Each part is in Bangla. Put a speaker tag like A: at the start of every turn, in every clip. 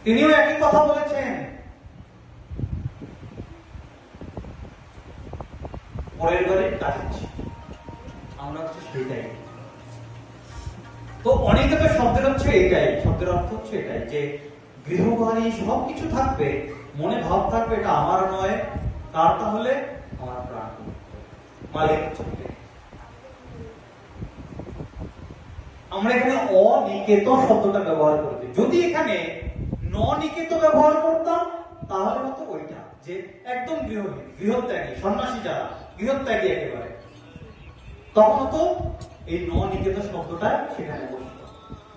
A: তিনিও একই কথা বলেছেন। পরের বাড়ির কাজের ছিটি, আমরা হচ্ছে সেইটাই। তো অনিকেত শব্দের হচ্ছে এটাই, শব্দের অর্থ হচ্ছে এটাই যে গৃহবাড়ি সবকিছু থাকবে, মনে ভাব থাকবে এটা আমার নয়, তার তাহলে আমার প্রাণ মালিক হচ্ছে। আমরা এখানে অনিকেত শব্দটা ব্যবহার করছি, যদি এখানে ননিকেত ব্যবহার করতাম তাহলে হতো ওইটা যে একদম গৃহহীন, গৃহত্যাগী, সন্ন্যাসী যারা গৃহত্যাগী একেবারে, তখন তো এই ননিকেত শব্দটা সেখানে বসত।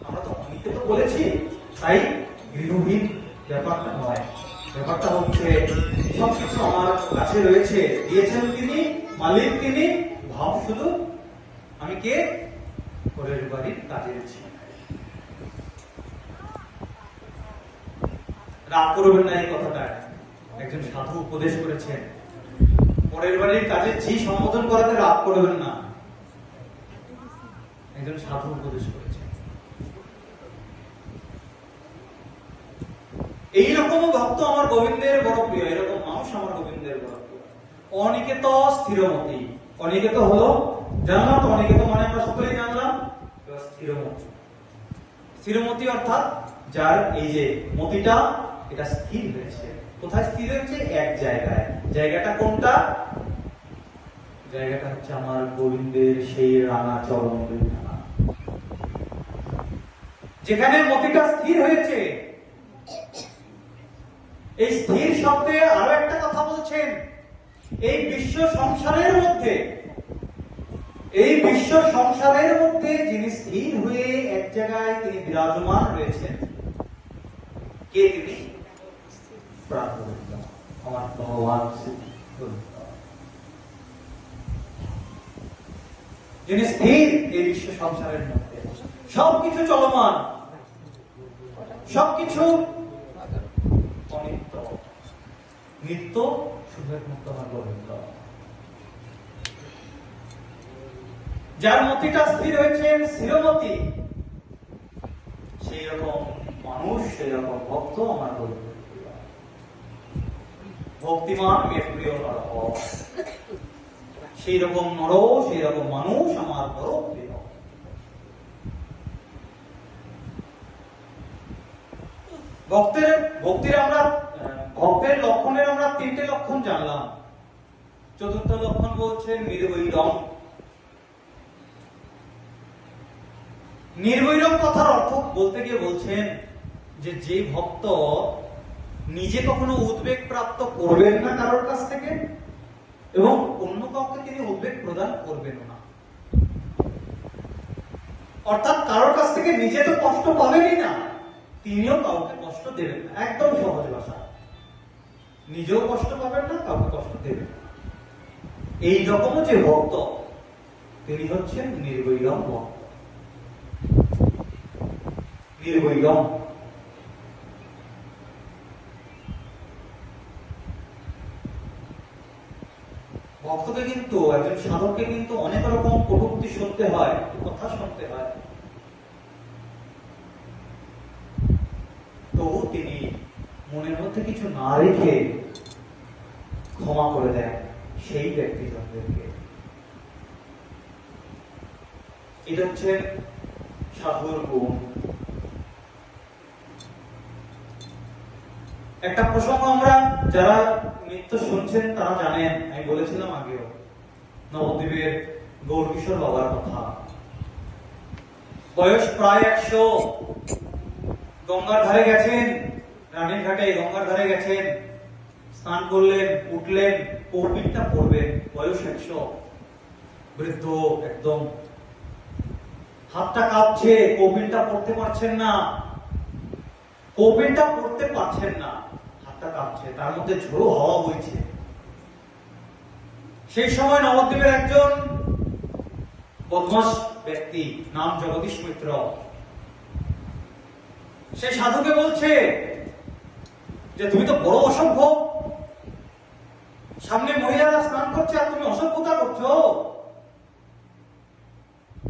A: আমরা তো অনিকেত বলেছি, তাই গৃহহীন ব্যাপারটা নয়, ব্যাপারটা হচ্ছে সবকিছু আমার কাছে রয়েছে, দিয়েছেন তিনি, মালিক তিনি, ভাব শুধু আমি কে, পরের বাড়ির কাজের ছিটি। রাগ করবেন না এই কথাটা, একজন সাধু উপদেশ করেছেন, পরের বাড়ির কাজে ঝি সম্বোধন করাতে রাগ করবেন না, একজন সাধু উপদেশ করেছেন। এইরকম ভক্ত আমার গোবিন্দের বড় প্রিয়, এরকম মানুষ আমার গোবিন্দের বড় প্রিয়। অনিকেত স্থিরমতি, অনিকেত হলো জানলাম তো, অনিকেত মানে আমরা সকলেই জানলাম, স্থিরমতি। স্থিরমতি অর্থাৎ যার এই যে মতিটা এটা স্থির হয়েছে। কোথায় স্থির হয়েছে? এক জায়গায়। জায়গাটা কোনটা? জায়গাটা হচ্ছে আমার গোবিন্দের সেই রাঙা চরণ দুইখানা, যেখানে মতিটা স্থির হয়েছে। এই স্থির শব্দে আরো একটা কথা বলছেন, এই বিশ্ব সংসারের মধ্যে, এই বিশ্ব সংসারের মধ্যে যিনি স্থির হয়ে এক জায়গায় তিনি বিরাজমান রয়েছেন, কে তিনি? আমার ভগবান যিনি স্থির এই বিশ্ব সংসারের মধ্যে, সবকিছু চলমান, সবকিছু অনিত্য, নিত্য শুধু একমাত্র আমার গোবিন্দ। যার মতিটা স্থির হয়েছে, স্থিরমতি, সেই রকম মানুষ, সেই রকম ভক্ত আমার গোবিন্দ। ভক্তিমান মে প্রিয় নর, সেই রকম নর, সেই রকম মানুষ আমার বড় প্রিয়। ভক্তের লক্ষণের আমরা তিনটে লক্ষণ জানলাম। চতুর্থ লক্ষণ বলছেন নির্বৈরম। নির্বৈরম কথার অর্থ বলতে গিয়ে বলছেন যে ভক্ত নিজে কখনো উদ্বেগ প্রাপ্ত করবেন না কারোর কাছ থেকে, এবং অন্য কাউকে তিনি উদ্বেগ প্রদান করবেন না। অর্থাৎ কারোর কাছ থেকে নিজে তো কষ্ট পাবেনই না, তিনিও কাউকে কষ্ট দেবেন না। একদম সহজ ভাষা, নিজেও কষ্ট পাবেন না, কাউকে কষ্ট দেবেন না। এই রকম যে ভক্ত, তিনি হচ্ছেন নির্বৈরম ভক্ত। নির্বৈরম ভক্তকে কিন্তু, একজন সাধককে কিন্তু অনেক রকম কটূক্তি শুনতে হয়, কথা শুনতে হয়, তবু তিনি মনের মধ্যে কিছু না রেখে ক্ষমা করে দেন সেই ব্যক্তিজনদেরকে। এটা হচ্ছে সাধুর গুণ। একটা প্রসঙ্গ আমরা যারা নিত্য শুনছেন তারা জানেন, আমি বলেছিলাম আগেও, নবদ্বীপের গৌরকিশোর বাবার কথা। বয়স প্রায় 100, গঙ্গার ধারে গেছেন, রানীর ঘাটে গঙ্গার ধারে গেছেন, স্নান করলেন, উঠলেন, কৌপিনটা পড়বেন, বয়স 100, বৃদ্ধ একদম, হাতটা কাঁপছে, কৌপিনটা পড়তে পারছেন না, কৌপিনটা পড়তে পারছেন না, হাতটা কাঁপছে, তার মধ্যে ঝোড়ো হাওয়া বইছে। সেই সময় নবদ্বীপের একজন বদমাস ব্যক্তি, নাম জগদীশ মিত্র, সেই সাধুকে বলছে যে তুমি তো বড় অসভ্য, সামনে মহিলারা স্নান করছে আর তুমি অসভ্যতা করছো।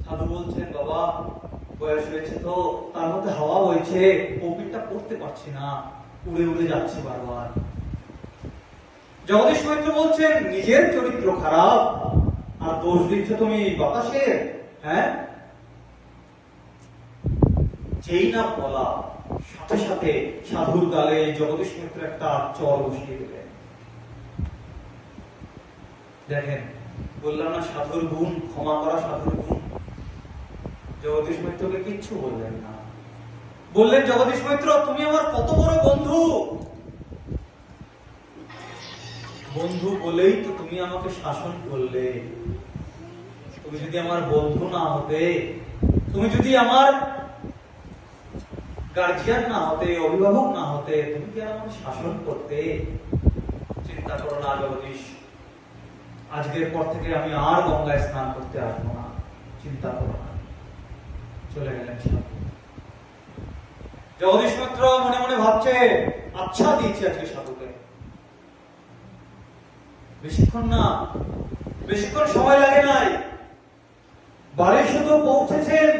A: সাধু বলছেন, বাবা বয়স হয়েছে তো, তার মধ্যে হাওয়া বইছে, কপিটা পড়তে পারছি না, উড়ে উড়ে যাচ্ছে বারবার। জগদীশ মৈত্র বলছেন, নিজের চরিত্র খারাপ আর দোষ দিচ্ছ তুমি বাতাসের। হ্যাঁ, যেই না বলা, সাথে সাথে সাধুর গালে জগদীশ মৈত্র একটা চর বসিয়ে দিলেন। দেখেন, বললাম না সাধুর গুণ, ক্ষমা করা সাধুর গুণ। জগদীশ মৈত্রকে কিচ্ছু বললেন না, বললেন, জগদীশ মৈত্র তুমি আমার কত বড় বন্ধু, বন্ধু বলেই তো তুমি আমাকে শাসন করলে। তুমি যদি আমার বন্ধু না হতে, তুমি যদি আমার গার্জিয়ান না হতে, অভিভাবক না হতে, তুমি কি আমাকে শাসন করতে? চিন্তা করো না জগদীশ, আজকের পর থেকে আমি আর গঙ্গায় স্নান করতে আসবো না, চিন্তা করো না। চলে গেলেন সাধু। জগদীশ মিত্র মনে মনে ভাবছে, আচ্ছা দিয়েছি আজকে সাধুকে। বেশিক্ষণ সময় লাগে নাই, বাড়ি শুধু পৌঁছেছেন,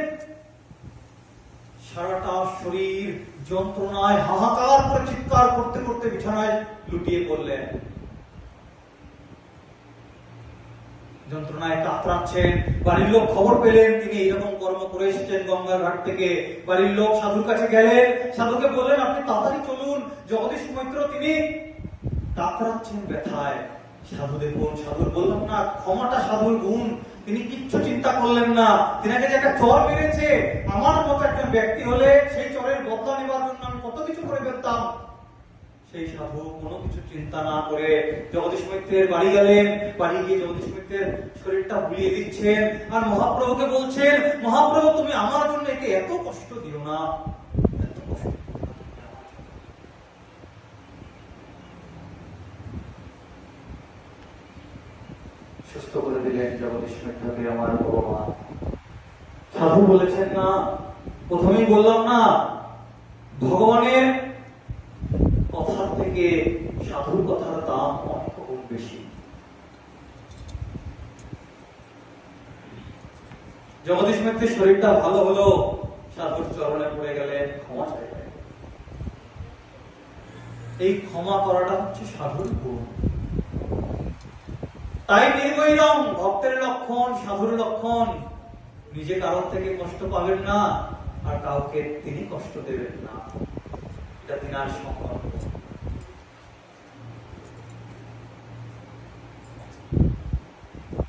A: সারাটা শরীর যন্ত্রণায় হাহাকার করে চিৎকার করতে করতে বিছানায় লুটিয়ে পড়লেন। যন্ত্রণায় কাতরাচ্ছেন। বাড়ির লোক খবর পেলেন তিনি এইরকম কর্ম করে এসেছেন গঙ্গার ঘাট থেকে। বাড়ির লোক সাধুর কাছে গেলেন, সাধুকে বললেন, আপনি তাড়াতাড়ি চলুন, জগদীশ মৈত্র তিনি কাতরাচ্ছেন ব্যথায়। সাধু দেখুন, সাধুর বললাম না, ক্ষমাটা সাধুর গুণ। তিনি কিচ্ছু চিন্তা করলেন না। তিনাকে যে একটা চর মেরেছে, আমার মতো একজন ব্যক্তি হলে সেই চরের বদলা নেবার জন্য আমি কত কিছু করে ফেলতাম। সেই সাধু কোনো কিছু চিন্তা না করে জগদীশ মৈত্রের বাড়ি গেলেন। বাড়ি গিয়ে জগদীশ মৈত্রের শরীরটা বুলিয়ে দিচ্ছেন আর মহাপ্রভুকে বলছেন, মহাপ্রভু তুমি আমার জন্য একে এত কষ্ট দিও না, এত কষ্ট। সুস্থ করে দিলেন জগদীশ মৈত্রকে আমার ভগবান। সাধু বলেছেন, না, প্রথমেই বললাম না, ভগবানের কথার থেকে সাধুর কথার দাম অনেক গুণ বেশি। জগদীশ মৈত্রের শরীরটা ভালো হলো, সাধুর চরণে পড়ে গেলেন, ক্ষমা চাইলেন। এই ক্ষমা করাটা হচ্ছে সাধুর গুণ। তাই নির্বৈরম ভক্তের লক্ষণ, সাধুর লক্ষণ। নিজে কারোর থেকে কষ্ট পাবেন না আর কাউকে তিনি কষ্ট দেবেন না, এটা তিনার সংকল্প।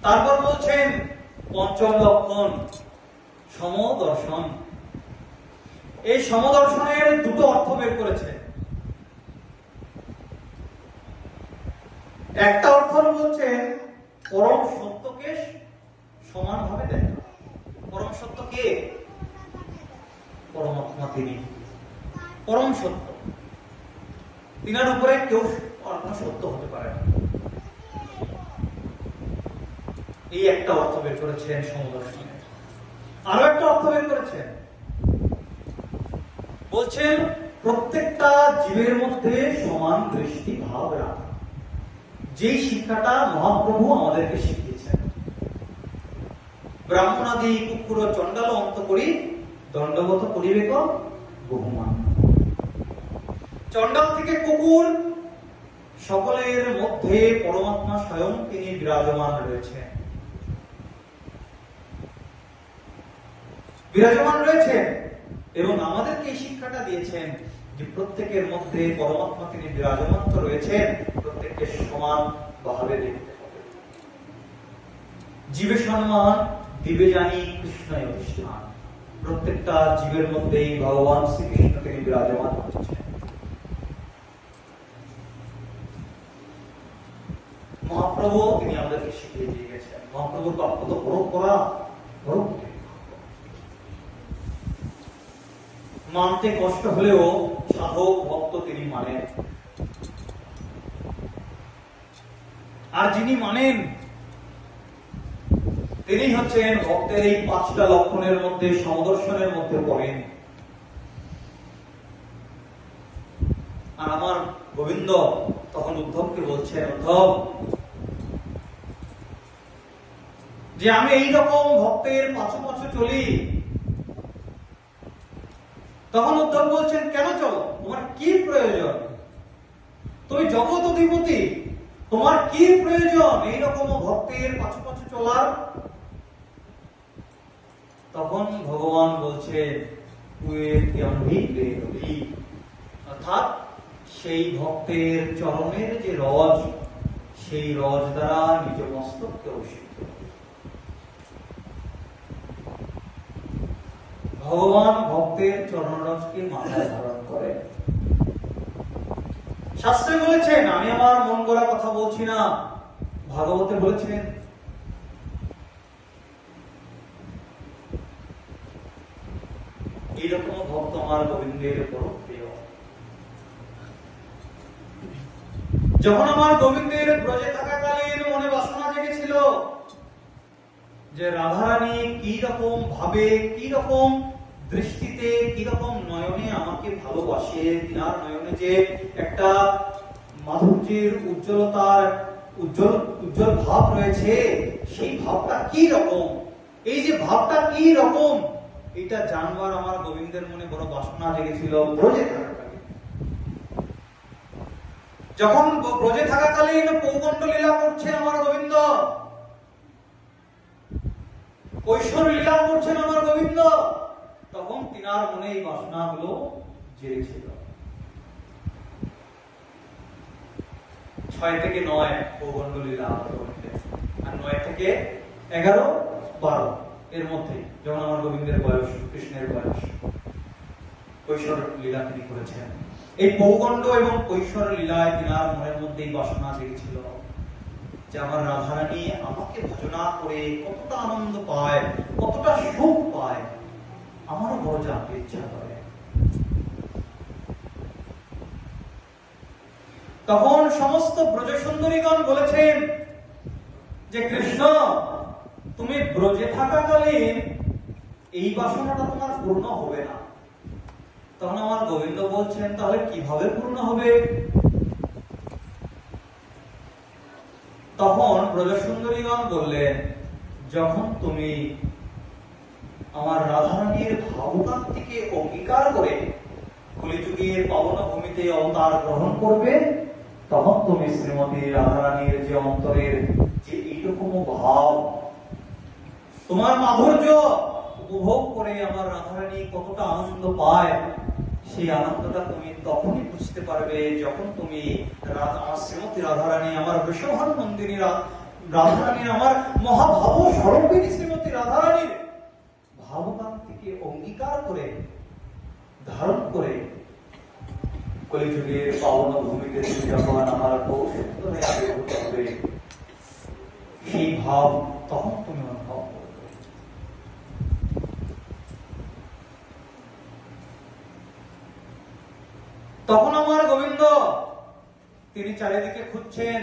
A: তারপর বলছেন পঞ্চম লক্ষণ সমদর্শন। এই সমদর্শনের দুটো অর্থ বের করেছে। একটা অর্থ বলছেন পরম সত্যকে সমানভাবে দেখা। পরম সত্য কে? পরমাত্মা তিনি, পরম সত্য। তিনার উপরে কেউ সত্য হতে পারে না। এই একটা অর্থ বের করেছেন সমদর্শনে। আরো একটা অর্থ বের করেছেন, বলছেন প্রত্যেকটা জীবের মধ্যে সমান দৃষ্টি ভাব রাখা। যেই শিক্ষাটা মহাপ্রভু আমাদেরকে শিখিয়েছেন, ব্রাহ্মণাদি কুকুর চণ্ডাল অন্ত করি দণ্ডগত করিবেক বহুমান। চণ্ডাল থেকে কুকুর সকলের মধ্যে পরমাত্মা স্বয়ং তিনি বিরাজমান রয়েছেন, এবং আমাদেরকে এই শিক্ষাটা দিয়েছেন যে প্রত্যেকের মধ্যে পরমাত্মা তিনি বিরাজমান তো রয়েছেন, প্রত্যেককে সমান ভাবে দেখতে হবে। জীবে সম্মান দিবে জানি কৃষ্ণ অধিষ্ঠান। প্রত্যেকটা জীবের মধ্যেই ভগবান শ্রীকৃষ্ণ তিনি বিরাজমান হচ্ছেন। মহাপ্রভু তিনি আমাদেরকে শিখিয়ে দিয়ে গেছেন। মহাপ্রভুর বাক্য তো পরম্পরা, মানতে কষ্ট হলেও সাধক ভক্ত তিনি মানেন। আর যিনি মানেন তিনি হচ্ছেন ভক্তের এই পাঁচটা লক্ষণের মধ্যে, সমদর্শনের মধ্যে পড়েন। আর আমার গোবিন্দ তখন উদ্ধবকে বলছেন, উদ্ধব, যে আমি এইরকম ভক্তের পাছু পাছু চলি, তখন উদ্ধব বলছেন, কেন চলো, তোমার কি প্রয়োজন? তুমি জগৎ অধিপতি, তোমার কি প্রয়োজন এইরকম ভক্তের পাছু পাছু চলার? তখন ভগবান বলছেন, অর্থাৎ সেই ভক্তের চরণের যে রজ, সেই রজ দ্বারা নিজ মস্তককে অভিষিক্ত। ভগবান ভক্তের চরণরজকে মাথায় ধারণ করে। শাস্ত্রে বলেছেন, আমি আমার মন গড়া কথা বলছি না, ভাগবতে বলেছেন এইরকম ভক্ত আমার গোবিন্দের পরম প্রিয়। যখন আমার গোবিন্দের ব্রজে থাকাকালীন মনে বাসনা জেগেছিল যে রাধারানী কি রকম ভাবে, কি রকম দৃষ্টিতে, কি রকম নয়নে আমাকে ভালোবাসে, তার নয়নে যে একটা মাধুর্যের উজ্জ্বলতার উজ্জ্বল ভাব রয়েছে, সেই ভাবটা কি রকম, এই যে ভাবটা কি রকম, এটা জানবার আমার গোবিন্দের মনে বড় বাসনা জেগেছিল ব্রজে থাকাকালীন। যখন ব্রজে থাকাকালীন পৌগণ্ড লীলা করছে আমার গোবিন্দ, কৈশোর লীলা করছেন আমার গোবিন্দ, তখন তিনার মনে এই বাসনাগুলো জেগেছিল। 6 থেকে 9 পৌগণ্ড লীলা, আর 9 থেকে 11, 12 এর মধ্যে যখন আমার গোবিন্দের বয়স, কৃষ্ণের বয়স, কৈশোর লীলা তিনি করেছেন। এই পৌগণ্ড এবং কৈশোর লীলায় তিনার মনের মধ্যে এই বাসনা জেগেছিল যে আমার রাধারানী আমাকে ভজনা করে কতটা আনন্দ পায়, কতটা সুখ পায়, আমারও বড় জানতে ইচ্ছা করে। তখন সমস্ত ব্রজ সুন্দরীগণ বলেছেন যে কৃষ্ণ, তুমি ব্রজে থাকাকালীন এই বাসনাটা তোমার পূর্ণ হবে না। তখন আমার গোবিন্দ বলছেন, তাহলে কিভাবে পূর্ণ হবে? তখন ব্রজ সুন্দরীগণ বললেন, যখন তুমি আমার রাধারানীর ভাবকান্তিকে অঙ্গীকার করে কলিযুগের পাবন ভূমিতে অবতার গ্রহণ করবে, তখন তুমি শ্রীমতী রাধারানীর যে অন্তরের যে এইরকম ভাব, তোমার মাধুর্য উপভোগ করে আমার রাধারানী কতটা আনন্দ পায়, সেই আনন্দটা তুমি তখনই বুঝতে পারবে যখন তুমি আমার শ্রীমতী রাধারানী, আমার বৃষভানু নন্দিনী রাধারানী, আমার মহাভাব স্বরূপিণী শ্রীমতী রাধারানীর ভাবকান্তিকে অঙ্গীকার করে ধারণ করে কলিযুগের পাবন ভূমিতে যখন আমার পৌষে আবির্ভূত হবে, সেই ভাব তখন তুমি অনুভব করবে। তখন আমার গোবিন্দ তিনি চারিদিকে খুঁজছেন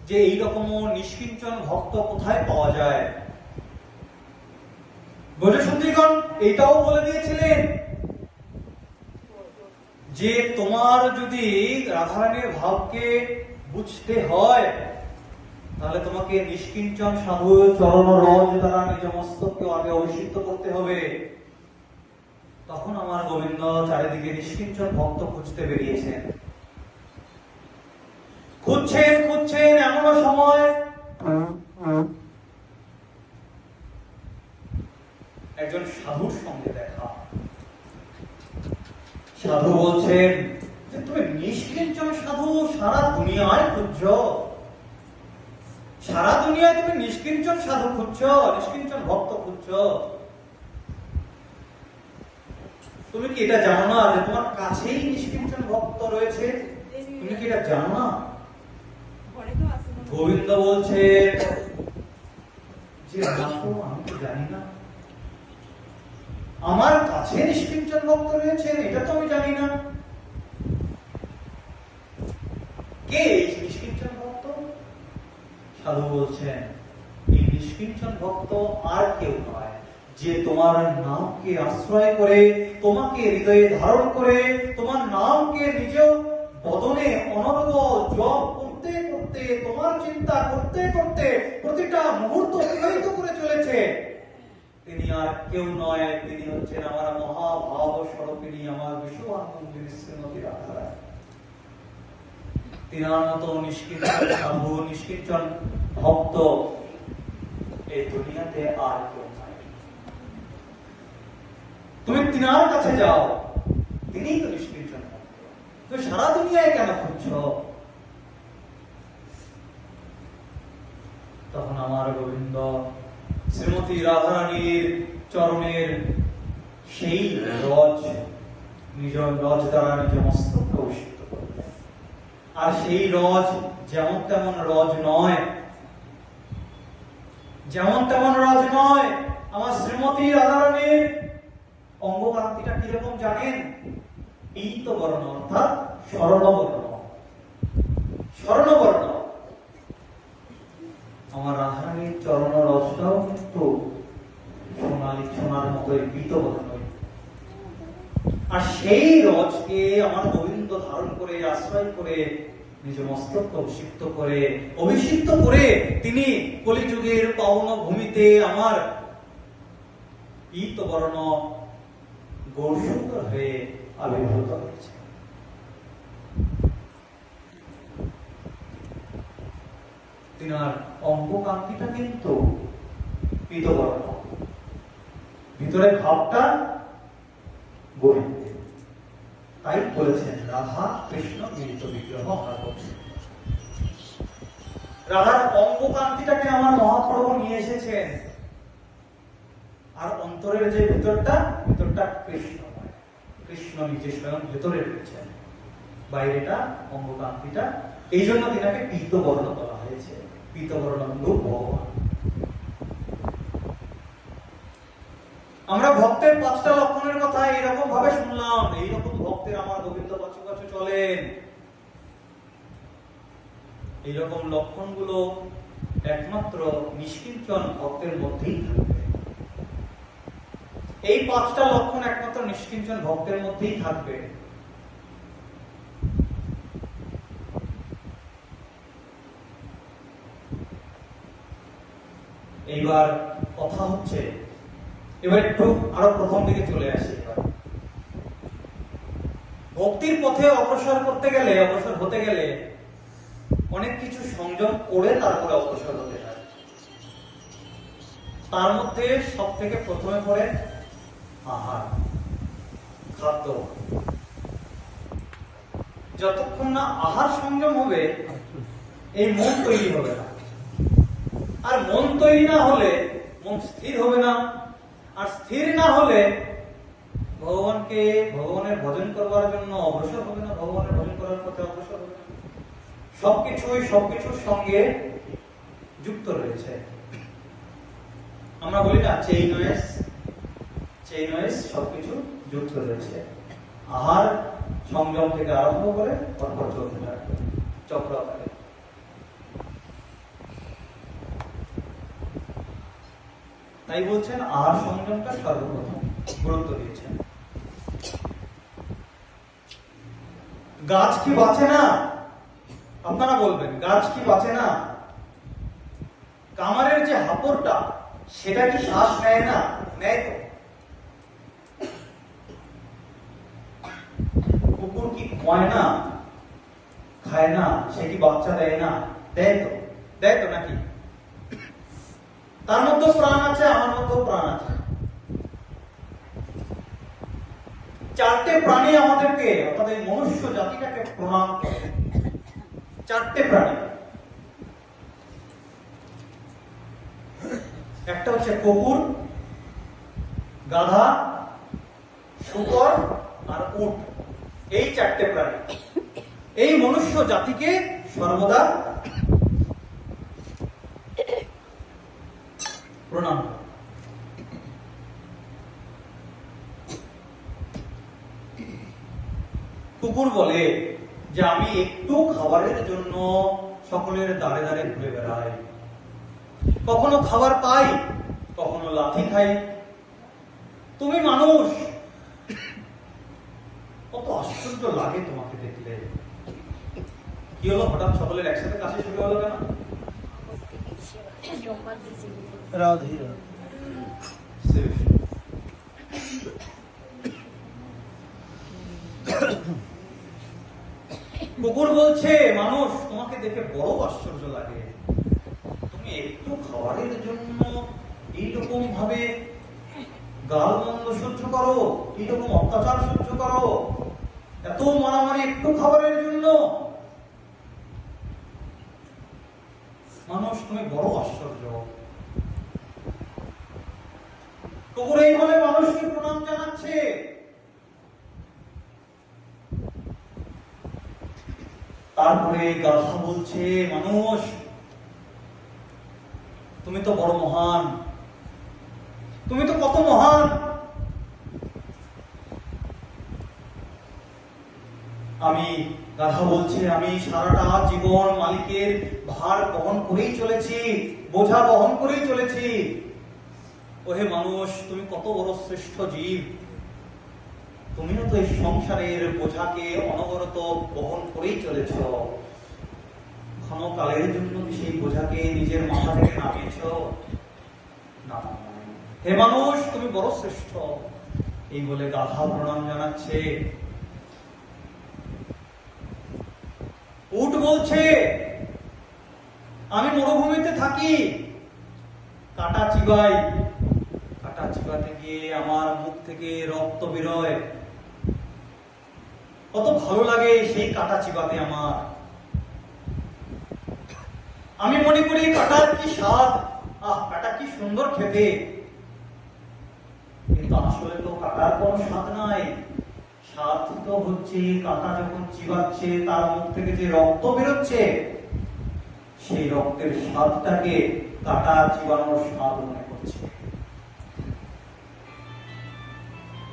A: যে এইরকম নিষ্কিঞ্চন ভক্ত কোথায় পাওয়া যায়। ব্রজসুন্দরীগণ এইটাও বলে দিয়েছিলেন যে তোমার যদি রাধারানীর ভাবকে বুঝতে হয়, তাহলে তোমাকে নিষ্কিঞ্চন সাধু চরণ রজ দ্বারা নিজ মস্তককে আগে অভিষিক্ত করতে হবে। তখন আমার গোবিন্দ চারিদিকে নিষ্কিঞ্চন ভক্ত খুঁজতে বেরিয়েছেন। খুঁজছেন এমন সময় একজন সাধুর সঙ্গে দেখা। সাধু বলছেন যে তুমি নিষ্কিঞ্চন সাধু সারা দুনিয়ায় খুঁজছো, সারা দুনিয়ায় তুমি নিষ্কিঞ্চন সাধু খুঁজছো, নিষ্কিঞ্চন ভক্ত খুঁজছো। তুমি কি এটা জানো না যে তোমার কাছেই নিষ্কিঞ্চন ভক্ত রয়েছে? তুমি কি এটা জানো না? গোবিন্দ বলছে যে আমি তো জানি না, আমার কাছে নিষ্কিঞ্চন ভক্ত রয়েছেন এটা তো আমি জানি না। কে এই নিষ্কিঞ্চন ভক্ত? সাধু বলছেন, এই নিষ্কিঞ্চন ভক্ত আর কেউ নয়, যে তোমার নামকে আশ্রয় করে, তোমাকে হৃদয়ে ধারণ করে, তোমার নামকে নিজ বদনে অনর্গ জপ করতে করতে, তোমার চিন্তা করতে করতে প্রতিটা মুহূর্ত অতিবাহিত করে চলেছে, তিনি আর কেউ নয়, তিনি হচ্ছেন আমার মহাভাব স্বরূপিণী, আমার বিশ্ববানন্দিনী শ্রীমতী রাধারানী। তিনার মতো নিষ্কিঞ্চন সাধু, নিষ্কিঞ্চন ভক্ত এই দুনিয়াতে আর কেউ নাই। তুমি তিনার কাছে যাও, তিনিই তো নিষ্কিঞ্চন ভক্ত। তুমি সারা দুনিয়ায় কেন খুঁজছ? তখন আমার গোবিন্দ শ্রীমতী রাধারানীর চরণের সেই রজ, নিজ রজ দ্বারা নিজ মস্তককে অভিষিক্ত করলেন। আর সেই রজ যেমন তেমন রজ নয়, যেমন তেমন রজ নয়। আমার শ্রীমতী রাধারানীর অঙ্গকান্তিটা কিরকম জানেন? পীত বর্ণ, অর্থাৎ স্বর্ণবর্ণ। স্বর্ণবর্ণ। আমার রাধারানীর চরণ রসটাও কিন্তু সোনালী, সোনার মতোই পীত বর্ণ। আর সেই রজকে আমার গোবিন্দ ধারণ করে, আশ্রয় করে, নিজ মস্তককে অভিষিক্ত করে তিনি কলিযুগের পাবন ভূমিতে আমার পীত বর্ণ গৌরসুন্দর হয়ে আবির্ভূত হয়েছে। তিনার অঙ্গকান্তিটা কিন্তু পীতবর্ণ, ভিতরে ভাবটা গোবিন্দ। তাই বলেছেন রাধা কৃষ্ণ মিলিত বিগ্রহ আমরা করছি। রাধার অঙ্গকান্তিটাকে আমার মহাপ্রভু নিয়ে এসেছেন। আর অন্তরের যে ভিতরটা কৃষ্ণময়। কৃষ্ণ নিজে স্বয়ং ভেতরে রয়েছেন, বাইরেটা অঙ্গকান্তিটা। এই জন্য তিনাকে পীতবর্ণ বলা হয়েছে। পীতবর্ণ রূপ ভগবান। আমরা ভক্তের 5টা লক্ষণের কথা এইরকম ভাবে শুনলাম। এইরকম ভক্তের আমার গোবিন্দ পাছু পাছু চলেন। এইরকম লক্ষণগুলো একমাত্র নিষ্কিঞ্চন ভক্তের মধ্যেই থাকবে। এই 5টা লক্ষণ একমাত্র নিষ্কিঞ্চন ভক্তের মধ্যেই থাকবে। এইবার কথা হচ্ছে, এবার একটু আরো প্রথম দিকে চলে আসি। ভক্তির পথে অগ্রসর হতে গেলে অনেক কিছু সংযম করে তারপরে অগ্রসর হতে হয়। তার মধ্যে সব থেকে প্রথমে পড়ে আহার, খাদ্য। যতক্ষণ না আহার সংযম হবে, এই মন তৈরি হবে না। আর মন তৈরি না হলে মন স্থির হবে না। আর স্থির না হলে ভগবানের ভজন করবার জন্য অগ্রসর হবে না, ভগবানের ভজন করার পথে অগ্রসর হবে না। সবকিছুর সঙ্গে যুক্ত রয়েছে। আমরা বলি না চেইন ওয়েস, সবকিছু যুক্ত রয়েছে। আহার সংযম থেকে আরম্ভ করে পরপর চলতে থাকবে চক্র আকারে। তাই বলছেন আহার সংযমটা সর্বপ্রথম গুরুত্ব দিয়েছেন। গাছ কি বাঁচে না? আপনারা বলবেন গাছ কি বাঁচে না? কামারের যে হাপড়টা, সেটা কি শ্বাস নেয় না? নেয় তো। কুকুর কি খায় না? খায় না। সে কি বাচ্চা দেয় না? দেয় তো নাকি? তার মধ্যে প্রাণ আছে, আমার মধ্যেও প্রাণ আছে। 4টে প্রাণী আমাদেরকে, অর্থাৎ এই মনুষ্য জাতিটাকে প্রণাম করে। 4টে প্রাণী। একটা হচ্ছে কুকুর, গাধা, শূকর আর উট। এই 4টে প্রাণী এই মনুষ্য জাতিকে সর্বদা প্রণাম। কুকুর বলে যে আমি একটু খাবারের জন্য সকলের দাঁড়ে দাঁড়ে ঘুরে বেড়াই, কখনো খাবার পাই, কখনো লাথি খাই। তুমি মানুষ, কত আশ্চর্য লাগে তোমাকে দেখলে। কি হলো, হঠাৎ সকলের একসাথে কাছে শুরু হলো কেন? কুকুর বলছে, মানুষ তোমাকে দেখে বড় আশ্চর্য লাগে, তুমি একটু খাবারের জন্য এইরকম ভাবে গালমন্দ সহ্য করো, এইরকম অত্যাচার সহ্য করো, এত মারামারি একটু খাবারের জন্য। মানুষ তুমি বড় আশ্চর্য। কুকুর এই বলে মানুষকে প্রণাম জানাচ্ছে। তারপরে গাধা বলছে, মানুষ তুমি তো বড় মহান, তুমি তো কত মহান। আমি গাধা বলছে, আমি সারাটা জীবন মালিকের ভার বহন করেই চলেছি, বোঝা বহন করেই চলেছি। ওহে মানুষ, তুমি কত বড় শ্রেষ্ঠ জীব, তুমিও তো এই সংসারের বোঝাকে অনবরত বহন করেই চলেছ। ক্ষণকালের জন্য সেই বোঝাকে নিজের মাথা থেকে নামিয়েছ না। হে মানুষ, তুমি বড় শ্রেষ্ঠ। এই বলে গাধা প্রণাম জানাচ্ছে। উট বলছে, আমি মরুভূমিতে থাকি, কাটা চিবাই, কাটা চিবাতে গিয়ে আমার মুখ থেকে রক্ত বেরোয়, কত ভালো লাগে সেই কাটা চিবাতে আমার। আমি মনে করি কাটার কি স্বাদ, কাটা কি সুন্দর খেতে। কিন্তু আসলে তো কাটার কোনো স্বাদ নাই। স্বাদ তো হচ্ছে কাটা যখন চিবাচ্ছে তার মুখ থেকে যে রক্ত বেরোচ্ছে, সেই রক্তের স্বাদটাকে কাটা চিবানোর স্বাদ মনে করছে।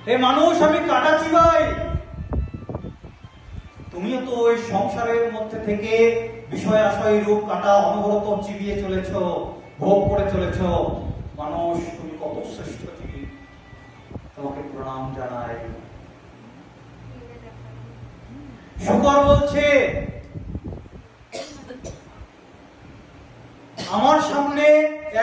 A: হে মানুষ, আমি কাটা চিবাই, তুমিও তো ওই সংসারের মধ্যে থেকে বিষয় আশয় রূপ কাটা অনবরত চিবিয়ে চলেছ, ভোগ করে চলেছ। মানুষ, তুমি কত শ্রেষ্ঠ জীব, তোমাকে প্রণাম জানাই। শুকর বলছে, আমার সামনে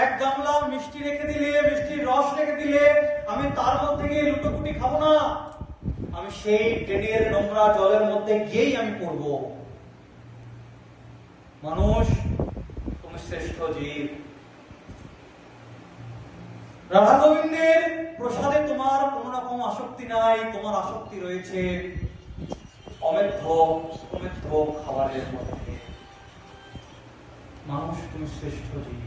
A: এক গামলা মিষ্টি রেখে দিলে, মিষ্টির রস রেখে দিলে, আমি তার মধ্যে গিয়ে লুটোপুটি খাবো না, আমি সেই ড্রেনের নোংরা জলের মধ্যে গিয়েই আমি পড়ব। মানুষ, তুমি শ্রেষ্ঠ জীব। রাধা গোবিন্দের প্রসাদে তোমার কোন রকম আসক্তি নাই, তোমার আসক্তি রয়েছে অমেধ্য খাবারের মধ্যে। মানুষ, তুমি শ্রেষ্ঠ জীব।